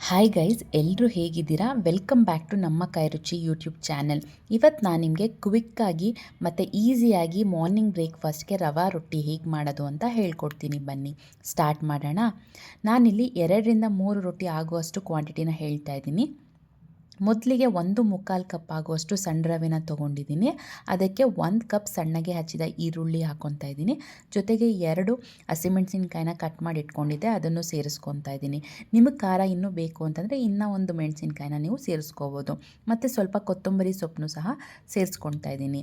Hi guys, ಎಲ್ಲರೂ ಹೇಗಿದ್ದೀರಾ? Welcome back to ನಮ್ಮ ಕೈ ರುಚಿ ಯೂಟ್ಯೂಬ್ ಚಾನೆಲ್. ಇವತ್ತು ನಾನು ನಿಮಗೆ ಕ್ವಿಕ್ಕಾಗಿ ಮತ್ತು ಈಸಿಯಾಗಿ ಮಾರ್ನಿಂಗ್ ಬ್ರೇಕ್ಫಾಸ್ಟ್ಗೆ ರವಾ ರೊಟ್ಟಿ ಹೇಗೆ ಮಾಡೋದು ಅಂತ ಹೇಳ್ಕೊಡ್ತೀನಿ. ಬನ್ನಿ ಸ್ಟಾರ್ಟ್ ಮಾಡೋಣ. ನಾನಿಲ್ಲಿ 2-3 ರೊಟ್ಟಿ ಆಗುವಷ್ಟು ಕ್ವಾಂಟಿಟಿನ ಹೇಳ್ತಾ ಇದ್ದೀನಿ. ಮೊದಲಿಗೆ 1/4 ಕಪ್ ಆಗುವಷ್ಟು ಸಣ್ಣ ರವೆನ ತೊಗೊಂಡಿದ್ದೀನಿ. ಅದಕ್ಕೆ 1 ಕಪ್ ಸಣ್ಣಗೆ ಹಚ್ಚಿದ ಈರುಳ್ಳಿ ಹಾಕ್ಕೊತಾ ಇದ್ದೀನಿ. ಜೊತೆಗೆ 2 ಹಸಿಮೆಣಸಿನ್ಕಾಯಿನ ಕಟ್ ಮಾಡಿ ಇಟ್ಕೊಂಡಿದ್ದೆ, ಅದನ್ನು ಸೇರಿಸ್ಕೊತಾ ಇದ್ದೀನಿ. ನಿಮಗೆ ಖಾರ ಇನ್ನೂ ಬೇಕು ಅಂತಂದರೆ ಇನ್ನೂ 1 ಮೆಣಸಿನ್ಕಾಯಿನ ನೀವು ಸೇರಿಸ್ಕೋಬೋದು. ಮತ್ತು ಸ್ವಲ್ಪ ಕೊತ್ತಂಬರಿ ಸೊಪ್ಪನ್ನು ಸಹ ಸೇರಿಸ್ಕೊತಾ ಇದ್ದೀನಿ.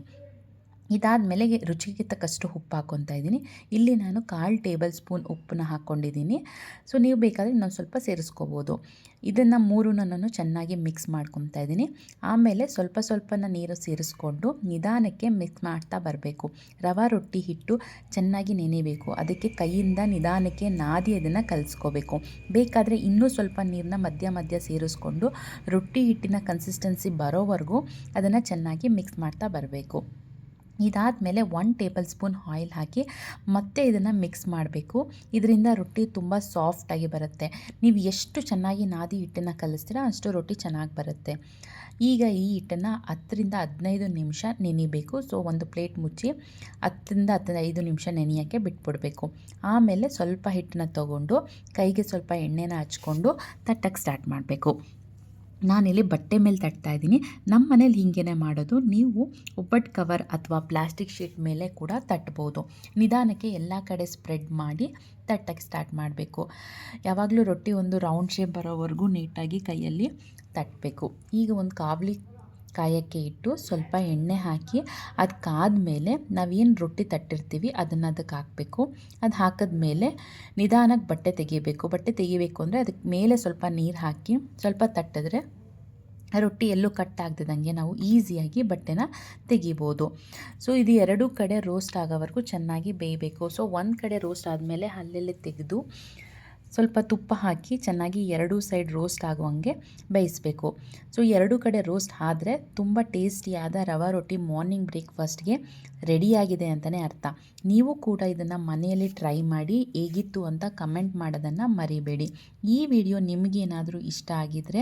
ಇದಾದಮೇಲೆ ರುಚಿಗೆ ತಕ್ಕಷ್ಟು ಉಪ್ಪು ಹಾಕ್ಕೊತಾ ಇದ್ದೀನಿ. ಇಲ್ಲಿ ನಾನು 1/4 ಟೇಬಲ್ ಸ್ಪೂನ್ ಉಪ್ಪನ್ನ ಹಾಕ್ಕೊಂಡಿದ್ದೀನಿ. ಸೊ ನೀವು ಬೇಕಾದರೆ ಇನ್ನೊಂದು ಸ್ವಲ್ಪ ಸೇರಿಸ್ಕೋಬೋದು. ಇದನ್ನು ಮೂರನ್ನು ಚೆನ್ನಾಗಿ ಮಿಕ್ಸ್ ಮಾಡ್ಕೊತಾ ಇದ್ದೀನಿ. ಆಮೇಲೆ ಸ್ವಲ್ಪನ ನೀರು ಸೇರಿಸ್ಕೊಂಡು ನಿಧಾನಕ್ಕೆ ಮಿಕ್ಸ್ ಮಾಡ್ತಾ ಬರಬೇಕು. ರವಾ ರೊಟ್ಟಿ ಹಿಟ್ಟು ಚೆನ್ನಾಗಿ ನೆನೆಯಬೇಕು. ಅದಕ್ಕೆ ಕೈಯಿಂದ ನಿಧಾನಕ್ಕೆ ನಾದಿ ಅದನ್ನು ಕಲಿಸ್ಕೋಬೇಕು. ಬೇಕಾದರೆ ಇನ್ನೂ ಸ್ವಲ್ಪ ನೀರನ್ನ ಮಧ್ಯ ಸೇರಿಸ್ಕೊಂಡು ರೊಟ್ಟಿ ಹಿಟ್ಟಿನ ಕನ್ಸಿಸ್ಟೆನ್ಸಿ ಬರೋವರೆಗೂ ಅದನ್ನು ಚೆನ್ನಾಗಿ ಮಿಕ್ಸ್ ಮಾಡ್ತಾ ಬರಬೇಕು. ಇದಾದಮೇಲೆ 1 ಟೇಬಲ್ ಸ್ಪೂನ್ ಆಯಿಲ್ ಹಾಕಿ ಮತ್ತೆ ಇದನ್ನು ಮಿಕ್ಸ್ ಮಾಡಬೇಕು. ಇದರಿಂದ ರೊಟ್ಟಿ ತುಂಬ ಸಾಫ್ಟಾಗಿ ಬರುತ್ತೆ. ನೀವು ಎಷ್ಟು ಚೆನ್ನಾಗಿ ನಾದಿ ಹಿಟ್ಟನ್ನು ಕಲಿಸ್ತೀರಾ ಅಷ್ಟು ರೊಟ್ಟಿ ಚೆನ್ನಾಗಿ ಬರುತ್ತೆ. ಈಗ ಈ ಹಿಟ್ಟನ್ನು 10-15 ನಿಮಿಷ ನೆನಿಬೇಕು. ಸೊ ಒಂದು ಪ್ಲೇಟ್ ಮುಚ್ಚಿ 10-15 ನಿಮಿಷ ನೆನೆಯೋಕ್ಕೆ ಬಿಟ್ಬಿಡಬೇಕು. ಆಮೇಲೆ ಸ್ವಲ್ಪ ಹಿಟ್ಟನ್ನ ತೊಗೊಂಡು ಕೈಗೆ ಸ್ವಲ್ಪ ಎಣ್ಣೆನ ಹಚ್ಕೊಂಡು ತಟ್ಟಕ್ಕೆ ಸ್ಟಾರ್ಟ್ ಮಾಡಬೇಕು. ನಾನಿಲ್ಲಿ ಬಟ್ಟೆ ಮೇಲೆ ತಟ್ತಾ ಇದ್ದೀನಿ. ನಮ್ಮ ಮನೇಲಿ ಹೀಗೇ ಮಾಡೋದು. ನೀವು ಒಬ್ಬಟ್ಟು ಕವರ್ ಅಥವಾ ಪ್ಲಾಸ್ಟಿಕ್ ಶೀಟ್ ಮೇಲೆ ಕೂಡ ತಟ್ಬೋದು. ನಿಧಾನಕ್ಕೆ ಎಲ್ಲ ಕಡೆ ಸ್ಪ್ರೆಡ್ ಮಾಡಿ ತಟ್ಟಕ್ಕೆ ಸ್ಟಾರ್ಟ್ ಮಾಡಬೇಕು. ಯಾವಾಗಲೂ ರೊಟ್ಟಿ ಒಂದು ರೌಂಡ್ ಶೇಪ್ ಬರೋವರೆಗೂ ನೀಟಾಗಿ ಕೈಯಲ್ಲಿ ತಟ್ಟಬೇಕು. ಈಗ ಒಂದು ಕಾವಲಿ ಕಾಯೋಕ್ಕೆ ಇಟ್ಟು ಸ್ವಲ್ಪ ಎಣ್ಣೆ ಹಾಕಿ ಅದು ಕಾದ್ಮೇಲೆ ನಾವೇನು ರೊಟ್ಟಿ ತಟ್ಟಿರ್ತೀವಿ ಅದಕ್ಕೆ ಹಾಕಬೇಕು. ಅದು ಹಾಕಿದ್ಮೇಲೆ ನಿಧಾನಕ್ಕೆ ಬಟ್ಟೆ ತೆಗಿಬೇಕು ಅಂದರೆ ಅದಕ್ಕೆ ಮೇಲೆ ಸ್ವಲ್ಪ ನೀರು ಹಾಕಿ ಸ್ವಲ್ಪ ತಟ್ಟಿದ್ರೆ ರೊಟ್ಟಿ ಎಲ್ಲೂ ಕಟ್ ಆಗದಂಗೆ ನಾವು ಈಸಿಯಾಗಿ ಬಟ್ಟೆನ ತೆಗಿಬೋದು. ಸೊ ಇದು 2 ಕಡೆ ರೋಸ್ಟ್ ಆಗೋವರೆಗೂ ಚೆನ್ನಾಗಿ ಬೇಯಬೇಕು. ಸೊ ಒಂದು ಕಡೆ ರೋಸ್ಟ್ ಆದಮೇಲೆ ಅಲ್ಲೆಲ್ಲೇ ತೆಗೆದು ಸ್ವಲ್ಪ ತುಪ್ಪ ಹಾಕಿ ಚೆನ್ನಾಗಿ 2 ಸೈಡ್ ರೋಸ್ಟ್ ಆಗುವಂಗೆ ಬೇಯಿಸಬೇಕು. ಸೊ 2 ಕಡೆ ರೋಸ್ಟ್ ಆದರೆ ತುಂಬ ಟೇಸ್ಟಿಯಾದ ರವಾ ರೊಟ್ಟಿ ಮಾರ್ನಿಂಗ್ ಬ್ರೇಕ್ಫಾಸ್ಟ್ಗೆ ರೆಡಿಯಾಗಿದೆ ಅಂತಲೇ ಅರ್ಥ. ನೀವು ಕೂಡ ಇದನ್ನು ಮನೆಯಲ್ಲಿ ಟ್ರೈ ಮಾಡಿ ಹೇಗಿತ್ತು ಅಂತ ಕಮೆಂಟ್ ಮಾಡೋದನ್ನು ಮರಿಬೇಡಿ. ಈ ವಿಡಿಯೋ ನಿಮಗೇನಾದರೂ ಇಷ್ಟ ಆಗಿದರೆ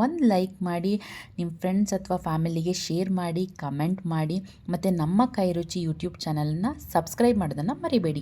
ಒಂದು ಲೈಕ್ ಮಾಡಿ, ನಿಮ್ಮ ಫ್ರೆಂಡ್ಸ್ ಅಥವಾ ಫ್ಯಾಮಿಲಿಗೆ ಶೇರ್ ಮಾಡಿ, ಕಮೆಂಟ್ ಮಾಡಿ, ಮತ್ತು ನಮ್ಮ ಕೈ ರುಚಿ ಯೂಟ್ಯೂಬ್ ಚಾನಲನ್ನು ಸಬ್ಸ್ಕ್ರೈಬ್ ಮಾಡೋದನ್ನು ಮರಿಬೇಡಿ.